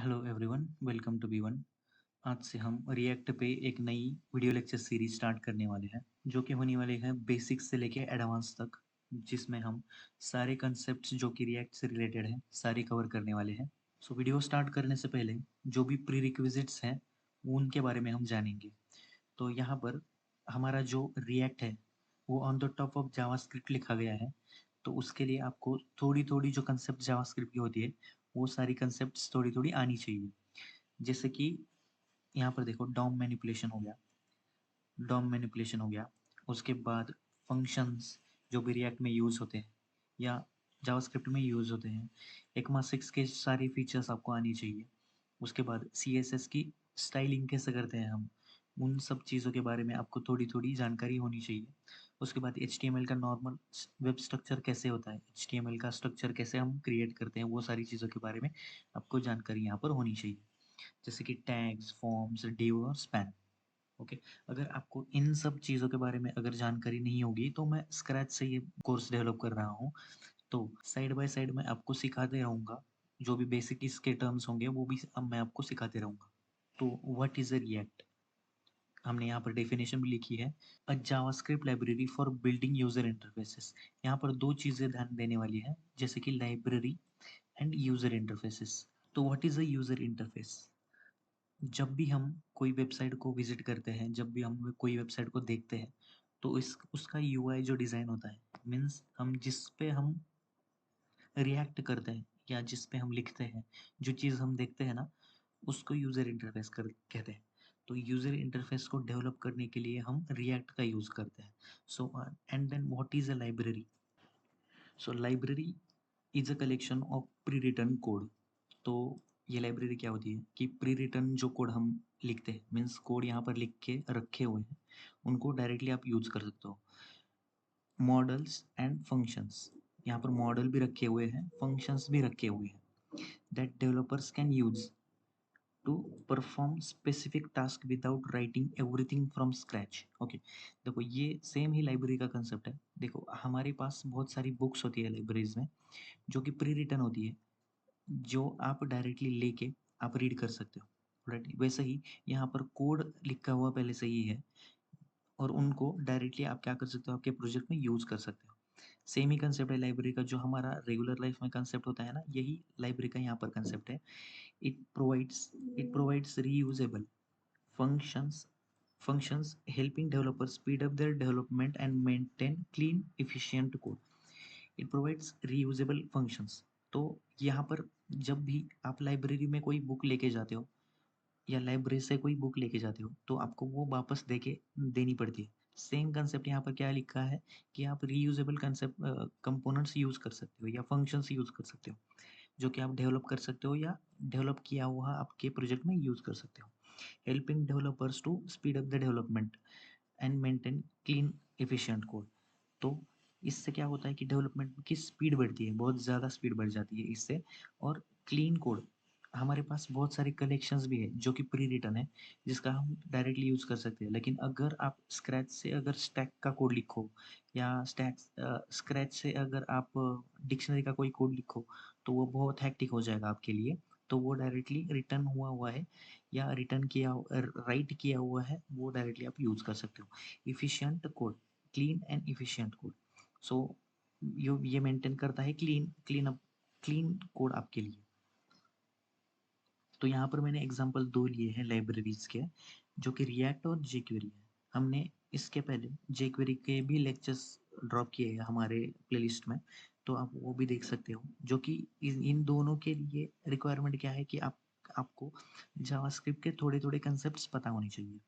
Hello everyone, welcome to बी1। आज से हम रिएक्ट पे एक नई वीडियो लेक्चर सीरीज स्टार्ट करने वाले हैं, जो कि होने वाले हैं बेसिक्स से लेके एडवांस तक, जिसमें हम सारे कंसेप्ट्स जो कि रिएक्ट से रिलेटेड हैं सारे कवर करने वाले हैं। सो वीडियो स्टार्ट करने से पहले जो भी प्री रिक्विजिट्स हैं उनके बारे में हम जानेंगे। तो यहाँ पर हमारा जो रिएक्ट है वो on the top of JavaScript लिखा गया है। तो उसके लिए आपको थोड़ी थोड़ी जो कंसेप्ट जावास्क्रिप्ट की होती है वो सारी कंसेप्ट्स थोड़ी थोड़ी आनी चाहिए। जैसे कि यहाँ पर देखो, डॉम मैनिपुलेशन हो गया। उसके बाद फंक्शंस जो भी रिएक्ट में यूज़ होते हैं या जावास्क्रिप्ट में यूज़ होते हैं, ECMAScript के सारी फीचर्स आपको आनी चाहिए। उसके बाद CSS की स्टाइलिंग कैसे करते हैं हम, उन सब चीज़ों के बारे में आपको थोड़ी थोड़ी जानकारी होनी चाहिए। उसके बाद HTML का नॉर्मल वेब स्ट्रक्चर कैसे होता है, HTML का स्ट्रक्चर कैसे हम क्रिएट करते हैं, वो सारी चीज़ों के बारे में आपको जानकारी यहाँ पर होनी चाहिए। जैसे कि टैग्स, फॉर्म्स, डिव और स्पैन। ओके, अगर आपको इन सब चीज़ों के बारे में अगर जानकारी नहीं होगी तो मैं स्क्रैच से ये कोर्स डेवलप कर रहा हूँ। तो साइड बाय साइड मैं आपको सिखाते रहूँगा, जो भी बेसिक इसके टर्म्स होंगे वो भी अब मैं आपको सिखाते रहूँगा। तो व्हाट इज़ अ रिएक्ट, हमने यहाँ पर डेफिनेशन भी लिखी है, अ JavaScript library for building user interfaces. यहाँ पर दो चीज़ें ध्यान देने वाली है, जैसे कि लाइब्रेरी एंड यूजर इंटरफेसेस। तो what is a user interface, जब भी हम कोई वेबसाइट को विजिट करते हैं, जब भी हम कोई वेबसाइट को देखते हैं, तो इस उसका यूआई जो डिज़ाइन होता है, मीन्स हम जिस पे हम रिएक्ट करते हैं या जिस पे हम लिखते हैं, जो चीज़ हम देखते हैं ना, उसको यूज़र इंटरफेस कर कहते हैं। तो यूज़र इंटरफेस को डेवलप करने के लिए हम रिएक्ट का यूज़ करते हैं। So and then what is a library. So library is a collection of pre written code. तो ये लाइब्रेरी क्या होती है कि प्री रिटन जो कोड हम लिखते हैं, मीन्स कोड यहाँ पर लिख के रखे हुए हैं, उनको डायरेक्टली आप यूज़ कर सकते हो। मॉडल्स एंड फंक्शंस, यहाँ पर मॉडल भी रखे हुए हैं, फंक्शंस भी रखे हुए हैं, that developers can use to perform specific task without writing everything from scratch. Okay, देखो ये सेम ही लाइब्रेरी का कंसेप्ट है। देखो हमारे पास बहुत सारी बुक्स होती है लाइब्रेरीज में, जो कि प्री रिटन होती है, जो आप डायरेक्टली लेके आप रीड कर सकते हो। राइट, वैसे ही यहाँ पर कोड लिखा हुआ पहले से ही है, और उनको डायरेक्टली आप क्या कर सकते हो, आपके प्रोजेक्ट में यूज कर सकते हो। सेम ही कंसेप्ट है लाइब्रेरी का, जो हमारा रेगुलर लाइफ में कंसेप्ट होता है ना, यही लाइब्रेरी का यहाँ पर कंसेप्ट है। It provides it provides reusable functions functions helping developers speed up their development and maintain clean efficient code. It provides reusable functions। तो यहाँ पर जब भी आप लाइब्रेरी में कोई बुक लेके जाते हो या लाइब्रेरी से कोई बुक लेके जाते हो, तो आपको वो वापस देके देनी पड़ती है। सेम कंसेप्ट यहाँ पर क्या लिखा है कि आप रीयूजेबल कंसेप्ट कंपोनेंट्स यूज कर सकते हो या फंक्शंस यूज कर सकते हो, जो कि आप डेवलप कर सकते हो या डेवलप किया हुआ आपके प्रोजेक्ट में यूज कर सकते हो। Helping developers to speed up the development and maintain clean efficient code. तो इससे क्या होता है कि डेवलपमेंट की स्पीड बढ़ती है, बहुत ज़्यादा स्पीड बढ़ जाती है इससे। और क्लीन कोड, हमारे पास बहुत सारे कलेक्शंस भी है जो कि प्री रिटन है, जिसका हम डायरेक्टली यूज़ कर सकते हैं। लेकिन अगर आप स्क्रैच से अगर स्टैक का कोड लिखो या स्क्रैच से अगर आप डिक्शनरी का कोई कोड लिखो, तो वो बहुत हैक्टिक हो जाएगा आपके लिए। तो वो डायरेक्टली रिटर्न हुआ हुआ है या रिटर्न किया राइट किया हुआ है, वो डायरेक्टली आप यूज़ कर सकते हो। Efficient code, clean and efficient code. सो ये मेंटेन करता है क्लीन कोड आपके लिए। तो यहाँ पर मैंने एग्जांपल दो लिए हैं लाइब्रेरीज के, जो कि रिएक्ट और जेक्वेरी है। हमने इसके पहले जेक्वेरी के भी लेक्चर्स ड्रॉप किए हैं हमारे प्लेलिस्ट में, तो आप वो भी देख सकते हो। जो कि इन दोनों के लिए रिक्वायरमेंट क्या है कि आपको जावास्क्रिप्ट के थोड़े थोड़े कंसेप्ट पता होने चाहिए।